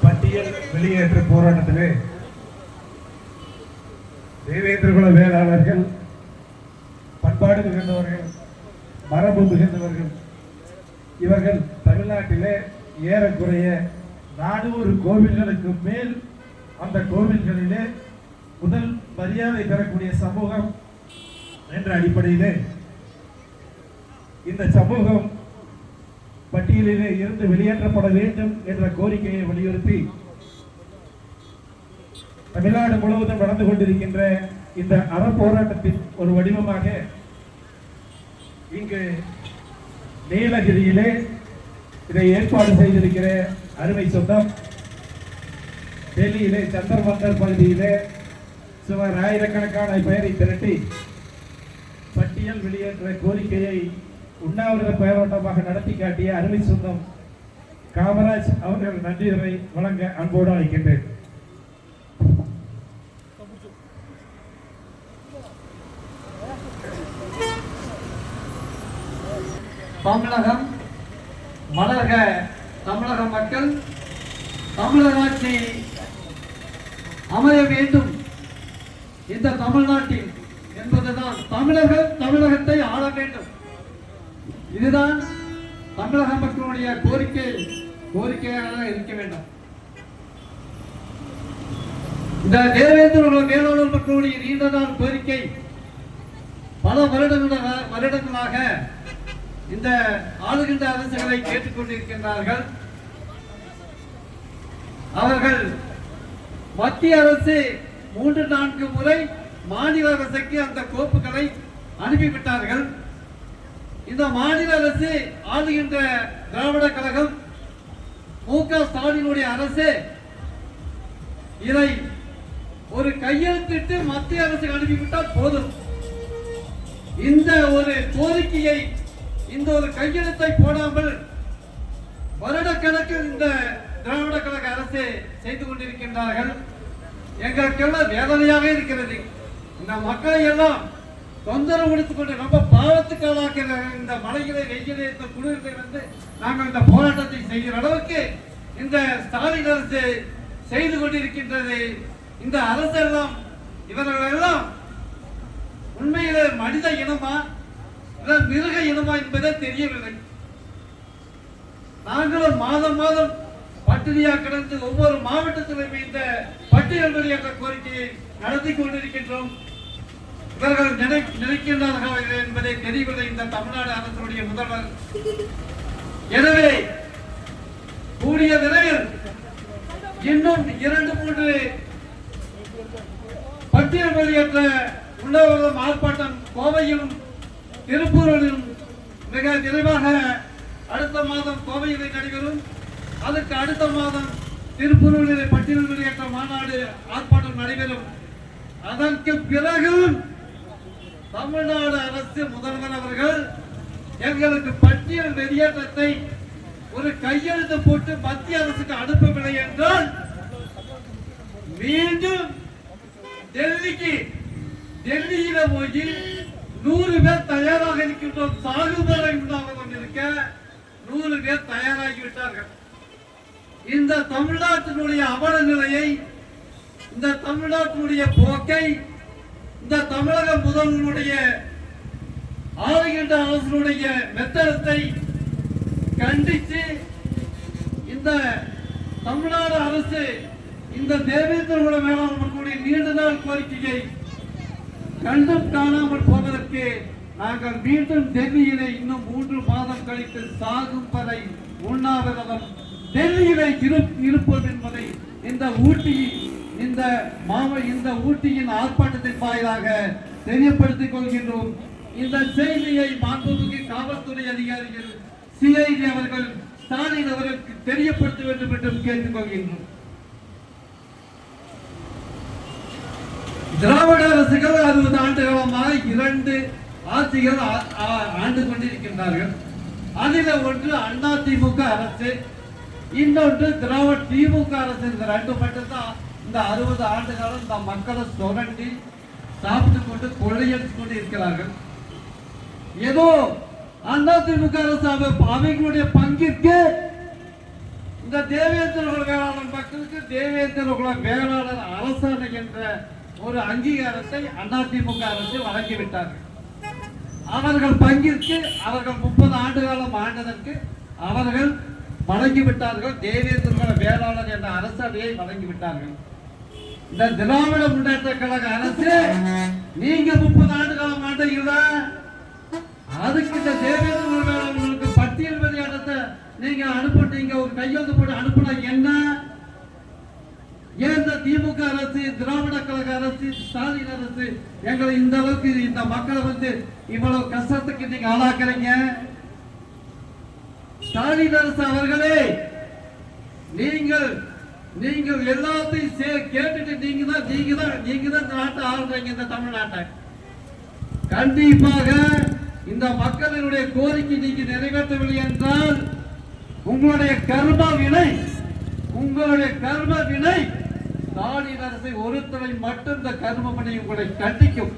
பட்டியல் வெளியேற்ற போராட்டத்திலே தேவேந்திரகுல வேளாளர்கள், பண்பாடு மிகுந்தவர்கள், மரபு மிகுந்தவர்கள், இவர்கள் தமிழ்நாட்டிலே ஏறக்குறைய 400 கோவில்களுக்கு மேல் அந்த கோவில்களிலே முதல் மரியாதை பெறக்கூடிய சமூகம் என்ற அடிப்படையிலே இந்த சமூகம் பட்டியலிலே இருந்து வெளியேற்றப்பட வேண்டும் என்ற கோரிக்கையை வலியுறுத்தி தமிழ்நாடு முழுவதும் நடந்து கொண்டிருக்கின்ற இந்த அறப்போராட்டத்தின் ஒரு வடிவமாக இங்கு நீலகிரியிலே இதை ஏற்பாடு செய்திருக்கிற அருமை சொந்தம் டெல்லியிலே சந்தர் மந்தர் பகுதியிலே சுமார் ஆயிரக்கணக்கான பெயரை திரட்டி பட்டியல் வெளியேற்ற கோரிக்கையை உண்ணாவிரத போராட்டமாக நடத்தி காட்டிய அருமை சொந்தம் காமராஜ் அவர்கள் நன்றியை வழங்க அன்போடு அழைக்கின்றேன். தமிழகம் மலர்க, தமிழக மக்கள் தமிழக ஆட்சி அமைய வேண்டும். இந்த தமிழ்நாட்டில் என்பதுதான் தமிழர்கள் தமிழகத்தை ஆள வேண்டும். இதுதான் தமிழக மக்களுடைய கோரிக்கையாக இருக்க வேண்டும். இந்த தேவேந்திர வேளாளர் மக்களுடைய நீண்ட நாள் கோரிக்கை பல வருடங்களாக இந்த ஆளுகின்ற அரசுகளை கேட்டுக்கொண்டிருக்கின்றார்கள். அவர்கள் மத்திய அரசு 3-4 முறை மாநில அரசுக்கு அந்த கோப்புகளை அனுப்பிவிட்டார்கள். இந்த மாநில அரசு ஆளுகின்ற திராவிட கழகம் மு.க. ஸ்டாலினுடைய அரசு இதை ஒரு கையெழுத்திட்டு மத்திய அரசுக்கு அனுப்பிவிட்டால் போதும். இந்த ஒரு கோரிக்கையை, இந்த ஒரு கையெழுத்தை போடாமல் வருடக்கணக்கில் இந்த திராவிட கழக அரசு செய்து கொண்டிருக்கின்றார்கள். எங்களுக்கெல்லாம் வேதனையாக இருக்கிறது. இந்த மக்களை எல்லாம் தொந்தரவு கொடுத்துக் கொண்டு ரொம்ப பாவத்துக்கு ஆளாக்கிற இந்த மலைகளை, வெயிலை, இந்த குளிர்களை வந்து நாங்கள் இந்த போராட்டத்தை செய்கிற அளவுக்கு இந்த ஸ்டாலின் அரசு செய்து கொண்டிருக்கின்றது. இந்த அரசு எல்லாம், இவர்கள் எல்லாம் உண்மையில மனித இனமா மிருக இனமா என்பதே தெரியவில்லை. நாங்களும் மாதம் மாதம் பட்டினியா கிடந்து ஒவ்வொரு மாவட்டத்திலும் இந்த பட்டியல் வெளியேற்ற கோரிக்கையை நடத்தி கொண்டிருக்கின்றோம். இவர்கள் நினைக்கின்றார்கள் என்பதை தெரியவில்லை இந்த தமிழ்நாடு அரசுடைய முதல்வர். எனவே கூடிய விரைவில் இன்னும் 2-3 பட்டியல் வெளியேற்ற உண்ணாவிரதம் ஆர்ப்பாட்டம் கோவையிலும் திருப்பூரிலும் மிக விரைவாக அடுத்த மாதம் கோவையில் நடைபெறும். அதற்கு அடுத்த மாதம் திருப்பூரில் பட்டியல் வெளியேற்ற மாநாடு ஆர்ப்பாட்டம் நடைபெறும். அதற்கு பிறகும் தமிழ்நாடு அரசு முதல்வர் அவர்கள் எங்களுக்கு பட்டியல் வெளியேற்றத்தை ஒரு கையெழுத்து போட்டு மத்திய அரசுக்கு அனுப்பவில்லை என்றால் மீண்டும் டெல்லியில போய் 100 பேர் தயாராக இருக்கின்றோம். சாகுபரை கொண்டிருக்க 100 பேர் தயாராகிவிட்டார்கள். இந்த தமிழ்நாட்டினுடைய அவல நிலையை, இந்த தமிழ்நாட்டினுடைய போக்கை, இந்த தமிழக முதல்வருடைய ஆளுகின்ற அரசுடைய மெத்தனத்தை கண்டித்து இந்த தமிழ்நாடு அரசு இந்த தேவேந்திர வேளாண் மக்களுடைய நீண்ட நாள் கோரிக்கையை கண்டும் காணாமல் போவதற்கு நாங்கள் மீண்டும் டெல்லியிலே இன்னும் 3 மாதம் கழித்து சாகும் வரை உண்ணாவிரதம் டெல்லியிலே இருப்போம் என்பதை இந்த ஊட்டியின் ஆர்ப்பாட்டத்தின் வாயிலாக தெரியப்படுத்திக் கொள்கின்றோம். இந்த செய்தியை மாண்புமிகு காவல்துறை அதிகாரிகள் CID அவர்கள் ஸ்டாலின் அவர்களுக்கு தெரியப்படுத்த வேண்டும் என்றும் கேட்டுக் கொள்கின்றோம். திராவிட அரசுகள் 60 ஆண்டுகாலமாக 2 ஆட்சிகள் ஆண்டு கொண்டிருக்கின்றார்கள். அதில் ஒன்று அதிமுக அரசு, இன்னொன்று திமுக அரசு. இந்த 2 மட்டும்தான் இந்த 60 ஆண்டு காலம் இந்த மக்களை சுரண்டி சாப்பிட்டு கொண்டு கொள்ளையடித்துக் கொண்டு இருக்கிறார்கள். ஏதோ அதிமுக அரசு அவங்களுடைய பங்கிற்கு இந்த தேவேந்திர குல வேளாளர் மக்களுக்கு தேவேந்திர குல வேளாளர் அரசாணை என்ற ஒரு அங்கீகாரத்தை அதிமுக அரசு வழங்கிவிட்டார்கள். அவர்கள் பங்கிற்கு அவர்கள் 30 ஆண்டு காலம் ஆண்டதற்கு அவர்கள் வழங்கிவிட்டார்கள். தேவேந்திர குல வேளாளர் என்ற அரசாணையை வழங்கிவிட்டார்கள். இந்த திராவிட முன்னேற்ற கழக அரசு நீங்க 30 ஆண்டு காலம் ஆண்டீங்களா? அதுக்கு இந்த தேவேந்திர குல வேளாளர்களுக்கு பட்டியல் வெளியாட்டத்தை நீங்க அனுப்பிட்டீங்க, ஒரு கையெழுத்து போட்டு அனுப்புனா என்ன? ஏன் இந்த திமுக அரசு, திராவிட கழக அரசு, ஸ்டாலின் அரசு எங்களை இந்த அளவுக்கு இந்த மக்களை இவ்வளவு கஷ்டத்துக்கு நீங்க ஆளாக்குறீங்க? ஸ்டாலின் அரசு அவர்களே, நீங்கள் எல்லாத்தையும் கேட்டுட்டு நீங்க தான் இந்த நாட்டை ஆளுறீங்க, இந்த தமிழ்நாட்டை. கண்டிப்பாக இந்த மக்களினுடைய கோரிக்கை நீங்க நிறைவேற்றவில்லை என்றால் உங்களுடைய கர்ம வினை ஸ்டாலின் அரசை ஒருத்தரை மட்டும் இந்த கர்மமனை உங்களை கண்டிக்கும்.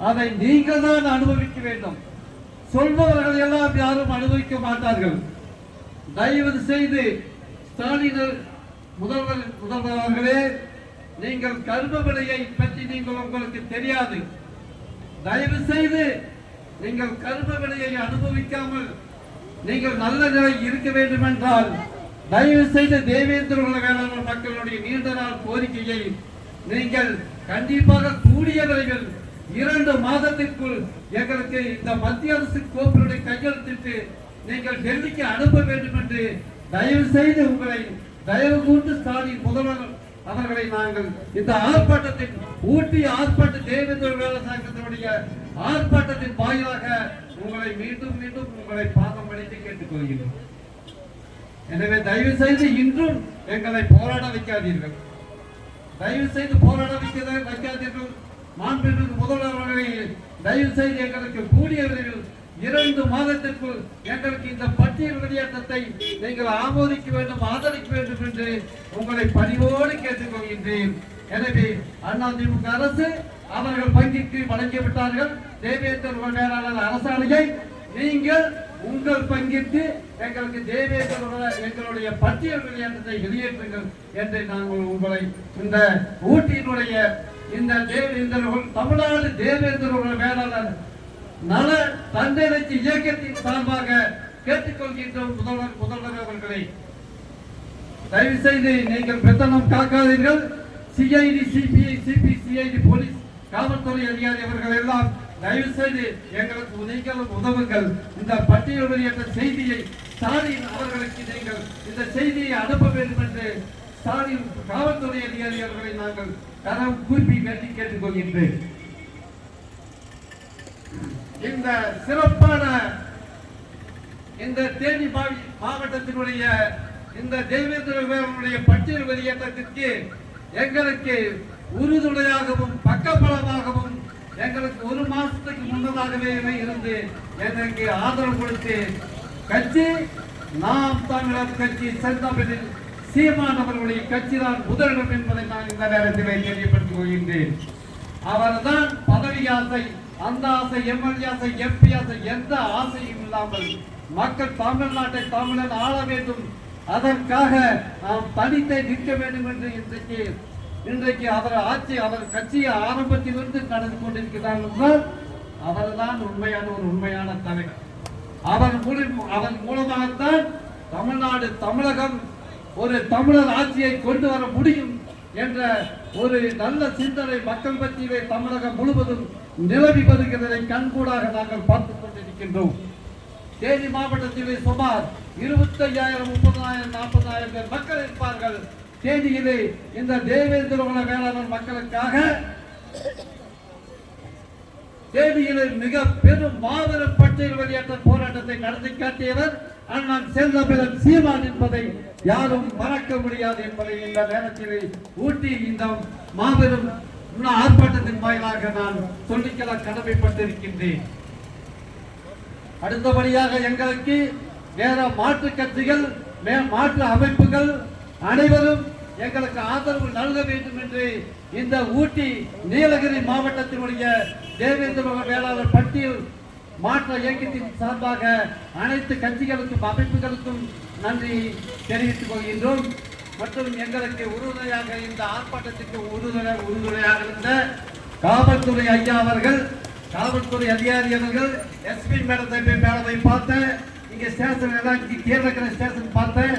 அதை நீங்கள் தான் அனுபவிக்க வேண்டும். சொல்பவர்கள் எல்லாம் யாரும் அனுபவிக்க மாட்டார்கள். தயவு செய்து ஸ்டாலின் முதல்வர் அவர்களே, நீங்கள் கர்ம வினையை பற்றி உங்களுக்கு தெரியாது. தயவு செய்து நீங்கள் கர்ம வினையை அனுபவிக்காமல் நீங்கள் நல்ல நிலை இருக்க வேண்டும் என்றால் தயவு செய்து தேவேந்திர குல வேளாளர் மக்களுடைய நீண்ட நாள் கோரிக்கையை நீங்கள் கண்டிப்பாக கூடிய விரைவில் 2 மாதத்திற்குள் எங்களுக்கு இந்த மத்திய அரசு கோப்பினுடைய கையெழுத்திட்டு நீங்கள் டெல்லிக்கு அனுப்ப வேண்டும் என்று தயவு செய்து உங்களை தயவு கூர்ந்து ஸ்டாலின் முதல்வர் அவர்களை நாங்கள் இந்த ஆர்ப்பாட்டத்தின் ஊட்டி ஆர்ப்பாட்ட தேவேந்திர வேளாளர் சங்கத்தினுடைய ஆர்ப்பாட்டத்தின் வாயிலாக உங்களை மீண்டும் உங்களை பாதம் பணித்து கேட்டுக்கொள்கிறோம். எனவே தயவு செய்து இன்றும் எங்களை போராட வைக்காதீர்கள். தயவு செய்து போராட வைக்காதீர்கள். மாண்புமிகு முதல்வர் அவர்களை தயவு செய்து எங்களுக்கு கூடிய விரைவில் 2 மாதத்திற்குள் எங்களுக்கு இந்த பட்டியல் வெளியேற்றத்தை நீங்கள் ஆமோதிக்க வேண்டும், ஆதரிக்க வேண்டும் என்று உங்களை பணிவோடு கேட்டுக்கொள்கின்றேன். எனவே அதிமுக அரசு அவர்கள் பங்கிற்கு வழங்கிவிட்டார்கள் தேவேந்திர குல வேளாளர் அரசாணையை. நீங்கள் உங்கள் பங்கிற்கு எங்களுக்கு எங்களுடைய பட்டியல் வெளியேற்றத்தை வெளியேற்றுங்கள் என்று நாங்கள் உங்களை இந்த ஊட்டியினுடைய இந்த தமிழ்நாடு தேவேந்திர குல வேளாளர் நல தன்னெழுச்சி இயக்கத்தின் சார்பாக கேட்டுக்கொள்கின்றோம். முதல்வர் அவர்களை தயவு செய்து நீங்கள் பெத்தனம் காக்காதீர்கள். சிஐடி, சிபிசிஐடி, போலீஸ், காவல்துறை அதிகாரி அவர்கள் எல்லாம் தயவு செய்து எங்களுக்கு நீங்களும் உதவுங்கள். இந்த பட்டியல் வெளியேற்ற செய்தியை ஸ்டாலின் அவர்களுக்கு நீங்கள் இந்த செய்தியை அனுப்ப வேண்டும் என்று ஸ்டாலின் காவல்துறை அதிகாரி அவர்களை நாங்கள் கரம் கூப்பி வேண்டி கேட்டுக்கொள்கின்றேன். இந்த சிறப்பான இந்த தேனி மாவட்டத்தினுடைய இந்த தேவேந்திர வேளாளருடைய பட்டியல் வெளியேற்றத்திற்கு எங்களுக்கு உறுதுணையாகவும் பக்கபலமாகவும் எங்களுக்கு 1 மாசத்துக்கு முன்னதாகவே இருந்து எனக்கு ஆதரவு கொடுத்து கட்சி நாம் தமிழர் கட்சி செந்தமிழில் சீமான் அவர்களுடைய கட்சி தான் முதலிடம் என்பதை நான் இந்த நேரத்தில் தெரியப்படுத்திக் கொள்கின்றேன். அவர்தான் பதவி ஆசை, அந்த ஆசை, எம்எல்ஏ ஆசை, எம்பி ஆசை, எந்த ஆசையும் இல்லாமல் மக்கள் தமிழ்நாட்டை தமிழன் ஆள வேண்டும், அதற்காக நாம் தனித்தே நிற்க வேண்டும் என்று இன்றைக்கு அவர் ஆட்சி அவர் கட்சியை ஆரம்பத்திலிருந்து நடந்து கொண்டிருக்கிறார் என்றால் அவர்தான் உண்மையான தலைவர். அவன் மூலமாகத்தான் தமிழ்நாடு, தமிழகம் ஒரு தமிழர் ஆட்சியை கொண்டு வர முடியும் என்ற ஒரு நல்ல சிந்தனை மக்கள் மத்தியிலே தமிழகம் முழுவதும் நிலவி வருகிறதை கண்கூடாக நாங்கள் பார்த்துக் கொண்டிருக்கின்றோம். தேனி மாவட்டத்திலே சுமார் 25,000, 30,000, 40,000 பேர் மக்கள் இருப்பார்கள். தேனியிலே இந்த தேவேந்திர குல வேளாளர் மக்களுக்காக தேனியிலே மிக பெரும் மாபெரும் பட்டியல் வெளியேற்ற போராட்டத்தை நடத்தி காட்டியவர் அண்ணன் செந்தமிழன் சீமான் என்பதை யாரும் மறக்க முடியாது என்பதை இந்த நேரத்தில் ஊட்டி இந்த மாபெரும் ஆர்ப்பாட்டத்தின் வாயிலாக நான் சொல்லிக்கொள்ள கடமைப்பட்டிருக்கின்றேன். அடுத்தபடியாக எங்களுக்கு வேற மாற்று கட்சிகள், மாற்று அமைப்புகள் அனைவரும் எங்களுக்கு ஆதரவு நல்க வேண்டும் என்று இந்த ஊட்டி நீலகிரி மாவட்டத்தினுடைய தேவேந்திர குல வேளாளர் பட்டியல் மாற்ற இயக்கத்தின் சார்பாக அனைத்து கட்சிகளுக்கும் அமைப்புகளுக்கும் நன்றி தெரிவித்துக் கொள்கின்றோம். மற்றும் எங்களுக்கு உறுதுணையாக இந்த ஆர்ப்பாட்டத்திற்கு உறுதுணையாக இருந்த காவல்துறை ஐயா அவர்கள், காவல்துறை அதிகாரி அவர்கள், எஸ்பி மேடத்தை பார்த்தேன், இங்க ஸ்டேஷன் எல்லாம் கீழே இருக்கிற ஸ்டேஷன் பார்த்தேன்,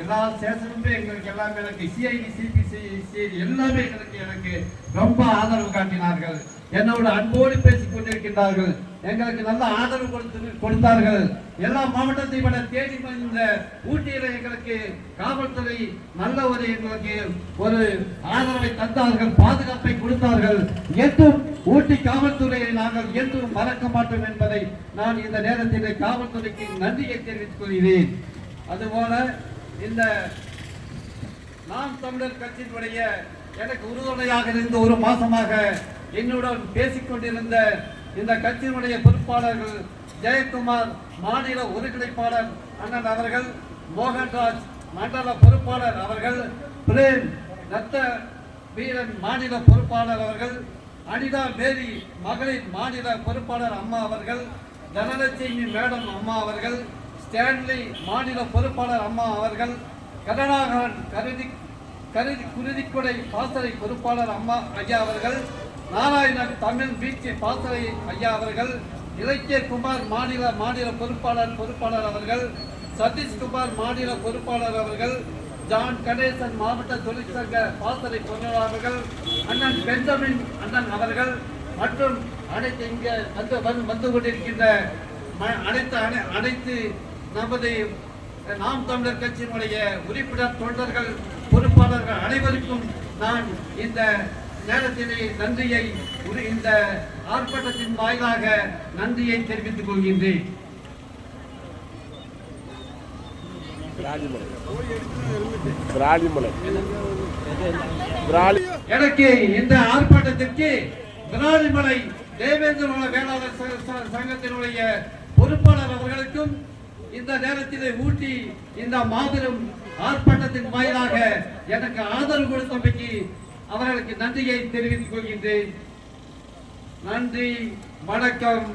எல்லா ஸ்டேஷனுமே எங்களுக்கு எல்லாமே எனக்கு சிஐடி சிபிசிஐடி எல்லாமே எனக்கு ரொம்ப ஆதரவு காட்டினார்கள். என்னோட அன்போடு பேசிக் கொண்டிருக்கின்றார்கள். எங்களுக்கு நல்ல ஆதரவு கொடுத்தார்கள். எல்லா மாவட்டத்தை விட தேடி இந்த ஊட்டியில எங்களுக்கு காவல்துறை நல்ல எங்களுக்கு ஒரு ஆதரவை தந்தார்கள், பாதுகாப்பை கொடுத்தார்கள். என்றும் ஊட்டி காவல்துறையை நாங்கள் என்றும் மறக்க மாட்டோம் என்பதை நான் இந்த நேரத்தில் காவல்துறைக்கு நன்றியை தெரிவித்துக் கொள்கிறேன். அதுபோல இந்த நாம் தமிழர் கட்சியினுடைய எனக்கு உறுதுணையாக இருந்த ஒரு மாசமாக என்னுடன் பேசிக்கொண்டிருந்த இந்த கட்சியினுடைய பொறுப்பாளர்கள் ஜெயக்குமார், மாநில ஒருங்கிணைப்பாளர் அண்ணன் அவர்கள், மோகன்ராஜ் மண்டல பொறுப்பாளர் அவர்கள், பிரேம் ரத்த வீரன் மாநில பொறுப்பாளர் அவர்கள், அனிதா மேரி மகளிர் மாநில பொறுப்பாளர் அம்மா அவர்கள், தனலட்சுமி மேடம் அம்மா அவர்கள், ஸ்டான்லி மாநில பொறுப்பாளர் அம்மா அவர்கள், கருணாகரன் குருதிக்குடை பாசறை பொறுப்பாளர் அம்மா ஐயா அவர்கள், நாராயணன் தமிழ் பீச் பாசறை ஐயா அவர்கள், இலக்கியகுமார் மாநில பொறுப்பாளர் அவர்கள், சதீஷ்குமார் மாநில பொறுப்பாளர் அவர்கள், ஜான் கணேசன் மாவட்ட தொழிற்சங்க பாசறை பொருளாளர் அவர்கள், அண்ணன் பெஞ்சமின் அண்ணன் அவர்கள் மற்றும் அனைத்து இங்கே வந்து கொண்டிருக்கின்ற அனைத்து நமது நாம் தமிழர் கட்சியினுடைய உறுப்பினர் தொண்டர்கள் பொறுப்பாளர்கள் அனைவருக்கும் நான் இந்த நேரத்திலே நன்றியை இந்த ஆர்ப்பாட்டத்தின் வாயிலாக நன்றியை தெரிவித்துக் கொள்கின்றேன். எனக்கு இந்த ஆர்ப்பாட்டத்திற்கு விராலிமலை தேவேந்திர வேளாளர் சங்கத்தினுடைய பொறுப்பாளர் அவர்களுக்கும் இந்த நேரத்திலே ஊட்டி இந்த மாபெரும் ஆர்ப்பாட்டத்தின் வாயிலாக எனக்கு ஆதரவு கொடுத்தமைக்கு அவர்களுக்கு நன்றியை தெரிவித்துக் கொள்கின்றேன். நன்றி, வணக்கம்.